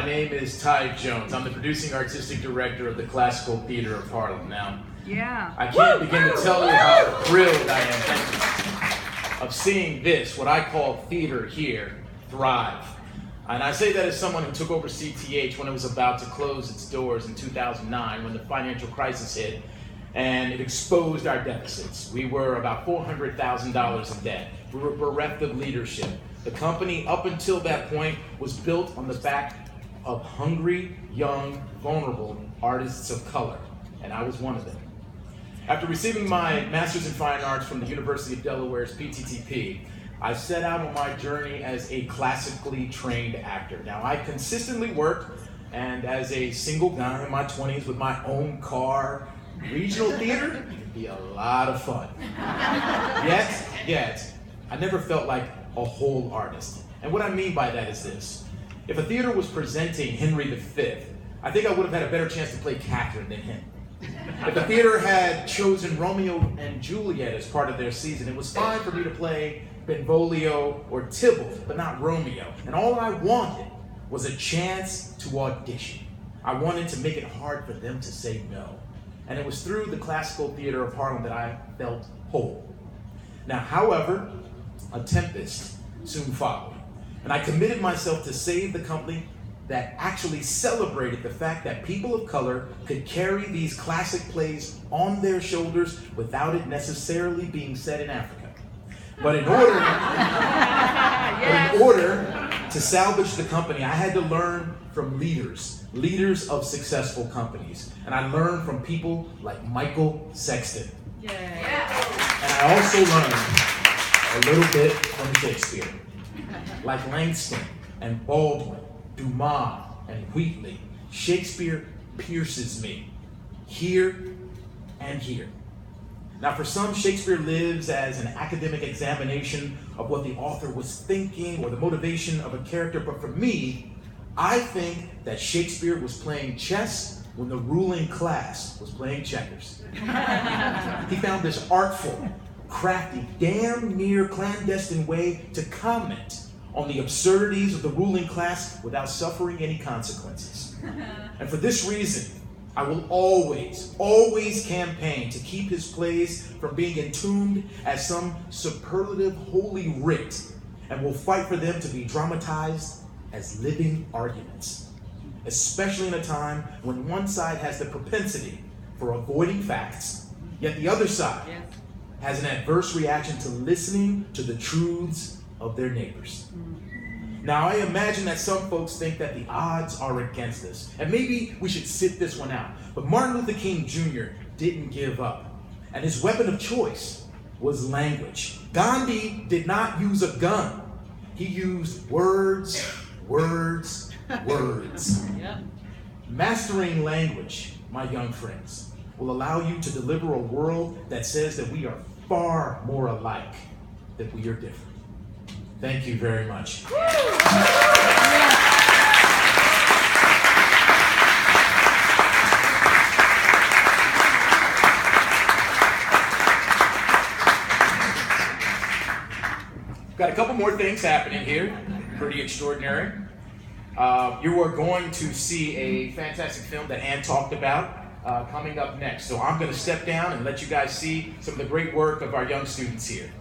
name is Ty Jones. I'm the producing artistic director of the Classical Theater of Harlem. Now, I can't begin to tell you how thrilled I am of seeing this, what I call theater here, thrive. And I say that as someone who took over CTH when it was about to close its doors in 2009 when the financial crisis hit and it exposed our deficits. We were about $400,000 in debt. We were bereft of leadership. The company, up until that point, was built on the back of hungry, young, vulnerable artists of color, and I was one of them. After receiving my Master's in Fine Arts from the University of Delaware's PTTP, I set out on my journey as a classically trained actor. Now, I consistently worked, and as a single guy in my 20s with my own car, regional theater can be a lot of fun. Yet, I never felt like a whole artist. And what I mean by that is this. If a theater was presenting Henry V, I think I would have had a better chance to play Catherine than him. If the theater had chosen Romeo and Juliet as part of their season, it was fine for me to play Benvolio or Tybalt, but not Romeo. And all I wanted was a chance to audition. I wanted to make it hard for them to say no. And it was through the Classical Theater of Harlem that I felt whole. Now, however, a tempest soon followed. And I committed myself to save the company that actually celebrated the fact that people of color could carry these classic plays on their shoulders without it necessarily being set in Africa. But in order to salvage the company, I had to learn from leaders of successful companies. And I learned from people like Michael Sexton. And I also learned a little bit from Shakespeare, like Langston and Baldwin, Dumas and Wheatley. Shakespeare pierces me, here and here. Now, for some, Shakespeare lives as an academic examination of what the author was thinking or the motivation of a character, but for me, I think that Shakespeare was playing chess when the ruling class was playing checkers. He found this artful, crafty, damn near clandestine way to comment on the absurdities of the ruling class without suffering any consequences. And for this reason, I will always campaign to keep his plays from being entombed as some superlative holy writ, and will fight for them to be dramatized as living arguments, especially in a time when one side has the propensity for avoiding facts, yet the other side has an adverse reaction to listening to the truths of their neighbors. Now, I imagine that some folks think that the odds are against us, and maybe we should sit this one out. But Martin Luther King Jr. didn't give up, and his weapon of choice was language. Gandhi did not use a gun. He used words. Mastering language, my young friends, will allow you to deliver a world that says that we are far more alike than we are different. Thank you very much. Got a couple more things happening here, pretty extraordinary. You are going to see a fantastic film that Ann talked about coming up next. So I'm going to step down and let you guys see some of the great work of our young students here.